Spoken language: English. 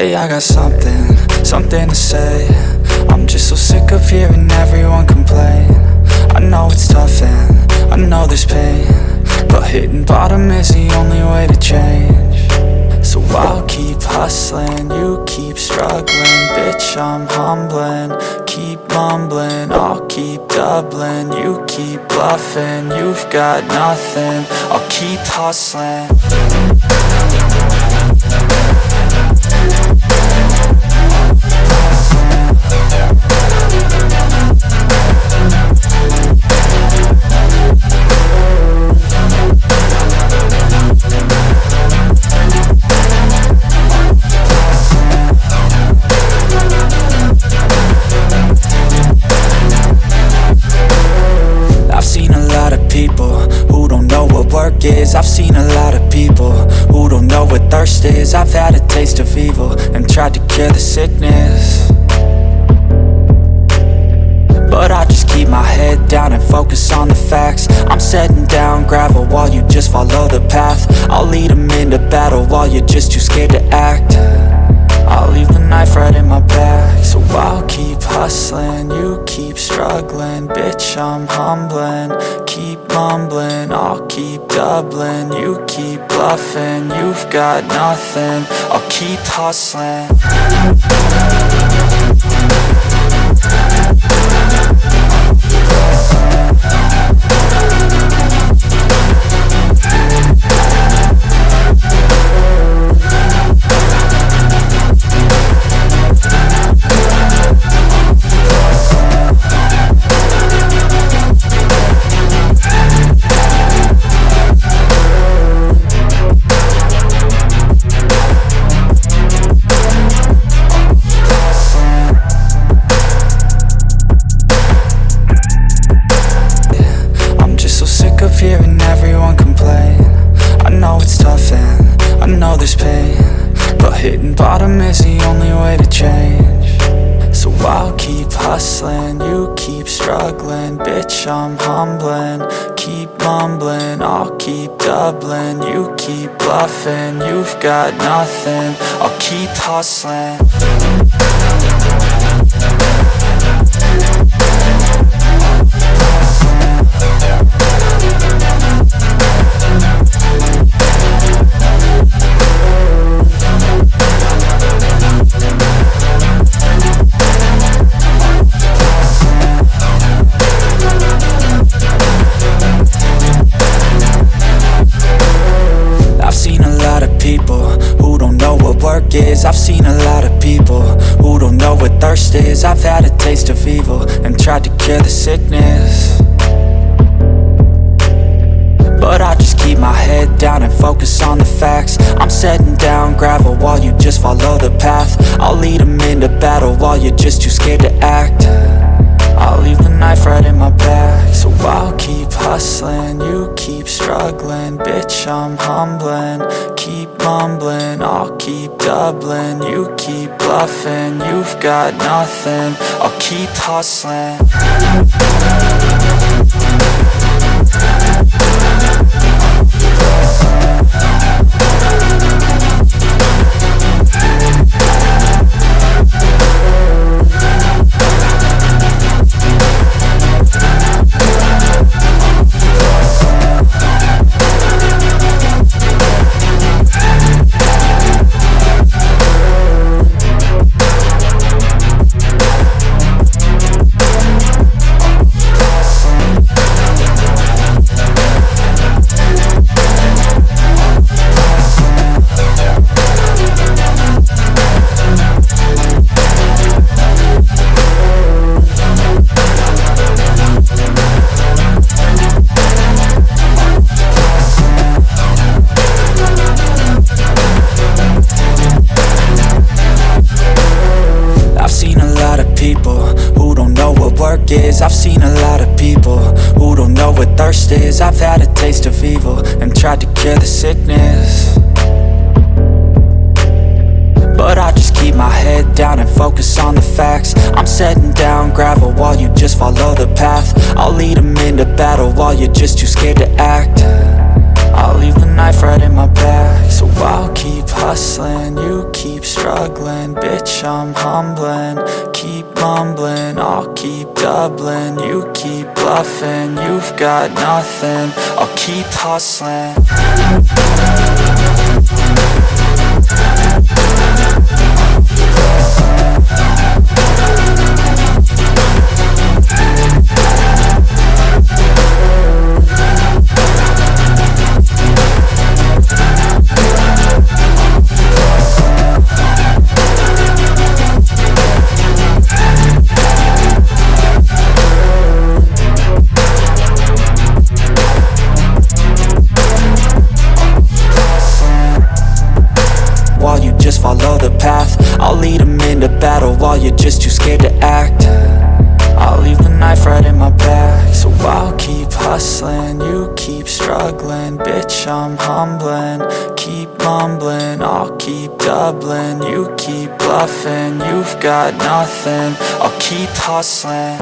Hey, I got something to say. I'm just so sick of hearing everyone complain. I know it's tough and I know there's pain, but hitting bottom is the only way to change. So I'll keep hustling, you keep struggling. Bitch, I'm humbling, keep mumbling. I'll keep doubling, you keep bluffing. You've got nothing, I'll keep hustling. I've seen a lot of people who don't know what thirst is. I've had a taste of evil and tried to cure the sickness, but I just keep my head down and focus on the facts. I'm setting down gravel while you just follow the path. I'll lead them into battle while you're just too scared to act. I'll leave the knife right in my back. So I'll keep hustling, you keep struggling. Bitch, I'm humbling, keep mumbling. I'll keep doubling, you keep bluffing. You've got nothing, I'll keep hustling. Hearing everyone complain. I know it's tough and I know there's pain, but hitting bottom is the only way to change. So I'll keep hustling, you keep struggling. Bitch, I'm humbling, keep mumbling. I'll keep doubling, you keep bluffing. You've got nothing, I'll keep hustling. I've seen a lot of people who don't know what thirst is. I've had a taste of evil and tried to cure the sickness, but I just keep my head down and focus on the facts. I'm setting down gravel while you just follow the path. I'll lead them into battle while you're just too scared to act. I'll leave the knife right in my back. So I'll keep hustling, you keep struggling. Bitch, I'm humbling, keep mumbling. I'll keep doubling, you keep bluffing. You've got nothing, I'll keep hustling. I've seen a lot of people who don't know what thirst is. I've had a taste of evil and tried to cure the sickness, but I just keep my head down and focus on the facts. I'm setting down gravel while you just follow the path. I'll lead them into battle while you're just too scared to act. I'll leave the knife right in my back. So I'll keep hustling, you keep struggling. Bitch, I'm humbling. Keep mumbling, I'll keep doubling. You keep bluffing, you've got nothing. I'll keep hustling. While you just follow the path, I'll lead them into battle while you're just too scared to act. I'll leave the knife right in my back. So I'll keep hustling, you keep struggling. Bitch, I'm humbling. Keep mumbling, I'll keep doubling. You keep bluffing, you've got nothing. I'll keep hustling.